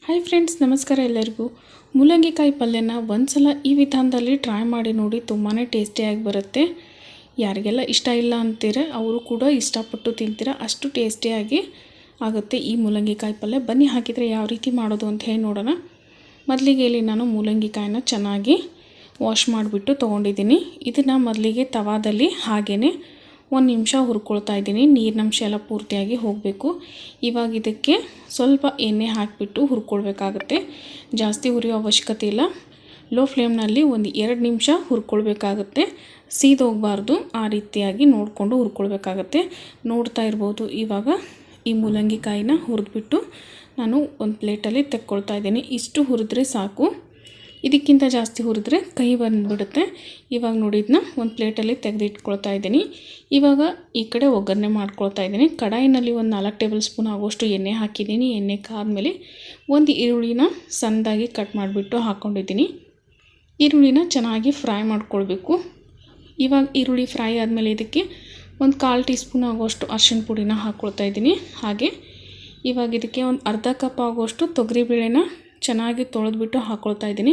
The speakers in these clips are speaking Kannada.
ಹಾಯ್ ಫ್ರೆಂಡ್ಸ್, ನಮಸ್ಕಾರ ಎಲ್ಲರಿಗೂ. ಮೂಲಂಗಿಕಾಯಿ ಪಲ್ಯನ ಒಂದ್ಸಲ ಈ ವಿಧಾನದಲ್ಲಿ ಟ್ರೈ ಮಾಡಿ ನೋಡಿ, ತುಂಬಾ ಟೇಸ್ಟಿಯಾಗಿ ಬರುತ್ತೆ. ಯಾರಿಗೆಲ್ಲ ಇಷ್ಟ ಇಲ್ಲ ಅಂತೀರ ಅವರು ಕೂಡ ಇಷ್ಟಪಟ್ಟು ತಿಂತೀರ, ಅಷ್ಟು ಟೇಸ್ಟಿಯಾಗಿ ಆಗುತ್ತೆ ಈ ಮೂಲಂಗಿಕಾಯಿ ಪಲ್ಯ. ಬನ್ನಿ ಹಾಕಿದರೆ ಯಾವ ರೀತಿ ಮಾಡೋದು ಅಂತ ಹೇಳಿ ನೋಡೋಣ. ಮೊದಲಿಗೆ ಇಲ್ಲಿ ನಾನು ಮೂಲಂಗಿಕಾಯಿನ ಚೆನ್ನಾಗಿ ವಾಶ್ ಮಾಡಿಬಿಟ್ಟು ತೊಗೊಂಡಿದ್ದೀನಿ. ಇದನ್ನು ಮೊದಲಿಗೆ ತವಾದಲ್ಲಿ ಹಾಗೆಯೇ 1 ನಿಮಿಷ ಹುರ್ಕೊಳ್ತಾ ಇದ್ದೀನಿ. ನೀರಿನಂಶ ಎಲ್ಲ ಪೂರ್ತಿಯಾಗಿ ಹೋಗಬೇಕು. ಇವಾಗ ಇದಕ್ಕೆ ಸ್ವಲ್ಪ ಎಣ್ಣೆ ಹಾಕಿಬಿಟ್ಟು ಹುರ್ಕೊಳ್ಬೇಕಾಗುತ್ತೆ. ಜಾಸ್ತಿ ಹುರಿಯೋ ಅವಶ್ಯಕತೆ ಇಲ್ಲ. ಲೋ ಫ್ಲೇಮ್ನಲ್ಲಿ 1-2 ನಿಮಿಷ ಹುರ್ಕೊಳ್ಬೇಕಾಗುತ್ತೆ. ಸೀದೋಗಬಾರ್ದು, ಆ ರೀತಿಯಾಗಿ ನೋಡಿಕೊಂಡು ಹುರ್ಕೊಳ್ಬೇಕಾಗತ್ತೆ. ನೋಡ್ತಾ ಇರ್ಬೋದು, ಇವಾಗ ಈ ಮೂಲಂಗಿಕಾಯಿನ ಹುರಿದ್ಬಿಟ್ಟು ನಾನು ಒಂದು ಪ್ಲೇಟಲ್ಲಿ ತೆಕ್ಕೊಳ್ತಾ ಇದ್ದೀನಿ. ಇಷ್ಟು ಹುರಿದ್ರೆ ಸಾಕು, ಇದಕ್ಕಿಂತ ಜಾಸ್ತಿ ಹುರಿದ್ರೆ ಕೈ ಬಂದುಬಿಡುತ್ತೆ. ಇವಾಗ ನೋಡಿ ಇದನ್ನ ಒಂದು ಪ್ಲೇಟಲ್ಲಿ ತೆಗೆದಿಟ್ಕೊಳ್ತಾ ಇದ್ದೀನಿ. ಇವಾಗ ಈ ಕಡೆ ಒಗ್ಗರಣೆ ಮಾಡ್ಕೊಳ್ತಾ ಇದ್ದೀನಿ. ಕಡಾಯಿನಲ್ಲಿ 4 ಟೇಬಲ್ ಸ್ಪೂನ್ ಆಗುವಷ್ಟು ಎಣ್ಣೆ ಹಾಕಿದ್ದೀನಿ. ಎಣ್ಣೆ ಕಾದ್ಮೇಲೆ ಒಂದು ಈರುಳ್ಳಿನ ಸಣ್ಣದಾಗಿ ಕಟ್ ಮಾಡಿಬಿಟ್ಟು ಹಾಕ್ಕೊಂಡಿದ್ದೀನಿ. ಈರುಳ್ಳಿನ ಚೆನ್ನಾಗಿ ಫ್ರೈ ಮಾಡ್ಕೊಳ್ಬೇಕು. ಇವಾಗ ಈರುಳ್ಳಿ ಫ್ರೈ ಆದಮೇಲೆ ಇದಕ್ಕೆ 1/4 ಟೀ ಸ್ಪೂನ್ ಆಗುವಷ್ಟು ಅರಿಶಿಣ ಪುಡಿನ ಹಾಕ್ಕೊಳ್ತಾ ಇದ್ದೀನಿ. ಹಾಗೆ ಇವಾಗ ಇದಕ್ಕೆ ಒಂದು ಅರ್ಧ ಕಪ್ ಆಗುವಷ್ಟು ತೊಗರಿಬೇಳೆನ ಚೆನ್ನಾಗಿ ತೊಳೆದ್ಬಿಟ್ಟು ಹಾಕ್ಕೊಳ್ತಾ ಇದ್ದೀನಿ.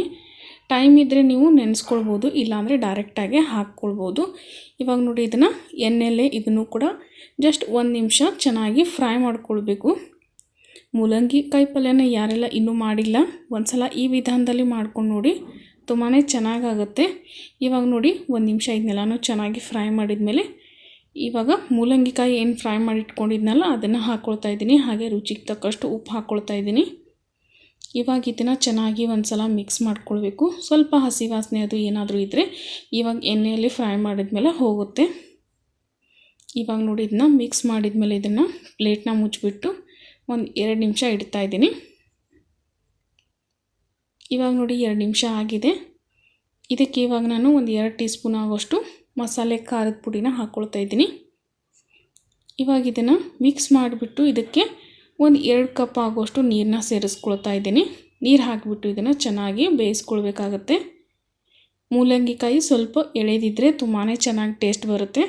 ಟೈಮ್ ಇದ್ದರೆ ನೀವು ನೆನೆಸ್ಕೊಳ್ಬೋದು, ಇಲ್ಲಾಂದರೆ ಡೈರೆಕ್ಟಾಗಿ ಹಾಕ್ಕೊಳ್ಬೋದು. ಇವಾಗ ನೋಡಿ ಇದನ್ನು ಎಣ್ಣೆಯಲ್ಲೇ ಇದನ್ನು ಕೂಡ ಜಸ್ಟ್ 1 ನಿಮಿಷ ಚೆನ್ನಾಗಿ ಫ್ರೈ ಮಾಡ್ಕೊಳ್ಬೇಕು. ಮೂಲಂಗಿಕಾಯಿ ಪಲ್ಯನ ಯಾರೆಲ್ಲ ಇನ್ನೂ ಮಾಡಿಲ್ಲ, ಒಂದು ಸಲ ಈ ವಿಧಾನದಲ್ಲಿ ಮಾಡ್ಕೊಂಡು ನೋಡಿ, ತುಂಬಾ ಚೆನ್ನಾಗಾಗುತ್ತೆ. ಇವಾಗ ನೋಡಿ 1 ನಿಮಿಷ ಇದನ್ನೆಲ್ಲನೂ ಚೆನ್ನಾಗಿ ಫ್ರೈ ಮಾಡಿದ್ಮೇಲೆ ಇವಾಗ ಮೂಲಂಗಿಕಾಯಿ ಏನು ಫ್ರೈ ಮಾಡಿ ಇಟ್ಕೊಂಡಿದ್ನಲ್ಲ ಅದನ್ನು ಹಾಕ್ಕೊಳ್ತಾ ಇದ್ದೀನಿ. ಹಾಗೆ ರುಚಿಗೆ ತಕ್ಕಷ್ಟು ಉಪ್ಪು ಹಾಕ್ಕೊಳ್ತಾ ಇದ್ದೀನಿ. ಇವಾಗ ಇದನ್ನು ಚೆನ್ನಾಗಿ ಒಂದು ಸಲ ಮಿಕ್ಸ್ ಮಾಡ್ಕೊಳ್ಬೇಕು. ಸ್ವಲ್ಪ ಹಸಿ ವಾಸನೆ ಅದು ಏನಾದರೂ ಇದ್ದರೆ ಇವಾಗ ಎಣ್ಣೆಯಲ್ಲಿ ಫ್ರೈ ಮಾಡಿದ್ಮೇಲೆ ಹೋಗುತ್ತೆ. ಇವಾಗ ನೋಡಿ ಇದನ್ನ ಮಿಕ್ಸ್ ಮಾಡಿದ್ಮೇಲೆ ಇದನ್ನು ಪ್ಲೇಟ್ನ ಮುಚ್ಚಿಬಿಟ್ಟು 1-2 ನಿಮಿಷ ಇಡ್ತಾ ಇದ್ದೀನಿ. ಇವಾಗ ನೋಡಿ 2 ನಿಮಿಷ ಆಗಿದೆ. ಇದಕ್ಕೆ ಇವಾಗ ನಾನು 1-2 ಟೀ ಸ್ಪೂನ್ ಆಗೋಷ್ಟು ಮಸಾಲೆ ಖಾರದ ಪುಡಿನ ಹಾಕ್ಕೊಳ್ತಾ ಇದ್ದೀನಿ. ಇವಾಗ ಇದನ್ನು ಮಿಕ್ಸ್ ಮಾಡಿಬಿಟ್ಟು ಇದಕ್ಕೆ 1-2 ಕಪ್ ಆಗುವಷ್ಟು ನೀರನ್ನ ಸೇರಿಸ್ಕೊಳ್ತಾ ಇದ್ದೀನಿ. ನೀರು ಹಾಕಿಬಿಟ್ಟು ಇದನ್ನು ಚೆನ್ನಾಗಿ ಬೇಯಿಸ್ಕೊಳ್ಬೇಕಾಗತ್ತೆ. ಮೂಲಂಗಿಕಾಯಿ ಸ್ವಲ್ಪ ಎಳೆದಿದ್ದರೆ ತುಂಬಾ ಚೆನ್ನಾಗಿ ಟೇಸ್ಟ್ ಬರುತ್ತೆ.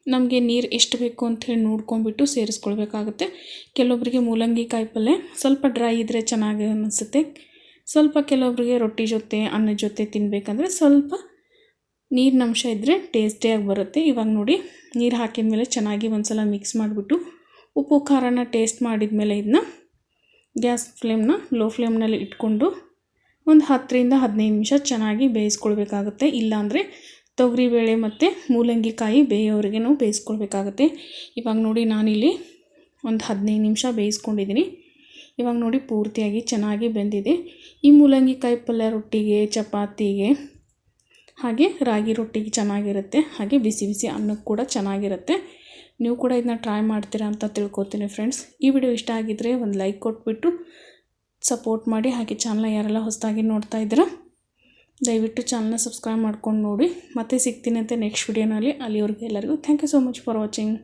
ನಮಗೆ ನೀರು ಎಷ್ಟು ಬೇಕು ಅಂಥೇಳಿ ನೋಡ್ಕೊಂಡ್ಬಿಟ್ಟು ಸೇರಿಸ್ಕೊಳ್ಬೇಕಾಗತ್ತೆ. ಕೆಲವೊಬ್ಬರಿಗೆ ಮೂಲಂಗಿಕಾಯಿ ಪಲ್ಯ ಸ್ವಲ್ಪ ಡ್ರೈ ಇದ್ದರೆ ಚೆನ್ನಾಗಿ ಅನಿಸುತ್ತೆ. ಸ್ವಲ್ಪ ಕೆಲವೊಬ್ಬರಿಗೆ ರೊಟ್ಟಿ ಜೊತೆ ಅನ್ನದ ಜೊತೆ ತಿನ್ನಬೇಕಂದ್ರೆ ಸ್ವಲ್ಪ ನೀರಿನಂಶ ಇದ್ದರೆ ಟೇಸ್ಟಿಯಾಗಿ ಬರುತ್ತೆ. ಇವಾಗ ನೋಡಿ ನೀರು ಹಾಕಿದ ಮೇಲೆ ಚೆನ್ನಾಗಿ ಒಂದು ಸಲ ಮಿಕ್ಸ್ ಮಾಡಿಬಿಟ್ಟು ಉಪ್ಪು ಖಾರನ ಟೇಸ್ಟ್ ಮಾಡಿದ ಮೇಲೆ ಇದನ್ನ ಗ್ಯಾಸ್ ಫ್ಲೇಮ್ನ ಲೋ ಫ್ಲೇಮ್ನಲ್ಲಿ ಇಟ್ಕೊಂಡು ಒಂದು 10-15 ನಿಮಿಷ ಚೆನ್ನಾಗಿ ಬೇಯಿಸ್ಕೊಳ್ಬೇಕಾಗುತ್ತೆ. ಇಲ್ಲಾಂದರೆ ತೊಗರಿಬೇಳೆ ಮತ್ತು ಮೂಲಂಗಿಕಾಯಿ ಬೇಯೋವರೆಗೂ ಬೇಯಿಸ್ಕೊಳ್ಬೇಕಾಗತ್ತೆ. ಇವಾಗ ನೋಡಿ ನಾನಿಲ್ಲಿ ಒಂದು 15 ನಿಮಿಷ ಬೇಯಿಸ್ಕೊಂಡಿದ್ದೀನಿ. ಇವಾಗ ನೋಡಿ ಪೂರ್ತಿಯಾಗಿ ಚೆನ್ನಾಗಿ ಬೆಂದಿದೆ. ಈ ಮೂಲಂಗಿಕಾಯಿ ಪಲ್ಯ ರೊಟ್ಟಿಗೆ, ಚಪಾತಿಗೆ, ಹಾಗೆ ರಾಗಿ ರೊಟ್ಟಿಗೆ ಚೆನ್ನಾಗಿರುತ್ತೆ. ಹಾಗೆ ಬಿಸಿ ಬಿಸಿ ಅನ್ನಕ್ಕೆ ಕೂಡ ಚೆನ್ನಾಗಿರುತ್ತೆ. ನೀವು ಕೂಡ ಇದನ್ನ ಟ್ರೈ ಮಾಡ್ತೀರಾ ಅಂತ ತಿಳ್ಕೊತೀನಿ ಫ್ರೆಂಡ್ಸ್. ಈ ವಿಡಿಯೋ ಇಷ್ಟ ಆಗಿದ್ದರೆ ಒಂದು ಲೈಕ್ ಕೊಟ್ಬಿಟ್ಟು ಸಪೋರ್ಟ್ ಮಾಡಿ. ಹಾಗೆ ಚಾನಲ್ನ ಯಾರೆಲ್ಲ ಹೊಸದಾಗಿ ನೋಡ್ತಾ ಇದ್ದೀರಾ ದಯವಿಟ್ಟು ಚಾನಲ್ನ ಸಬ್ಸ್ಕ್ರೈಬ್ ಮಾಡ್ಕೊಂಡು ನೋಡಿ. ಮತ್ತೆ ಸಿಗ್ತೀನಿ ಅಂತ ನೆಕ್ಸ್ಟ್ ವಿಡಿಯೋನಲ್ಲಿ. ಅಲ್ಲಿವರೆಗೂ ಎಲ್ಲರಿಗೂ thank you so much for watching.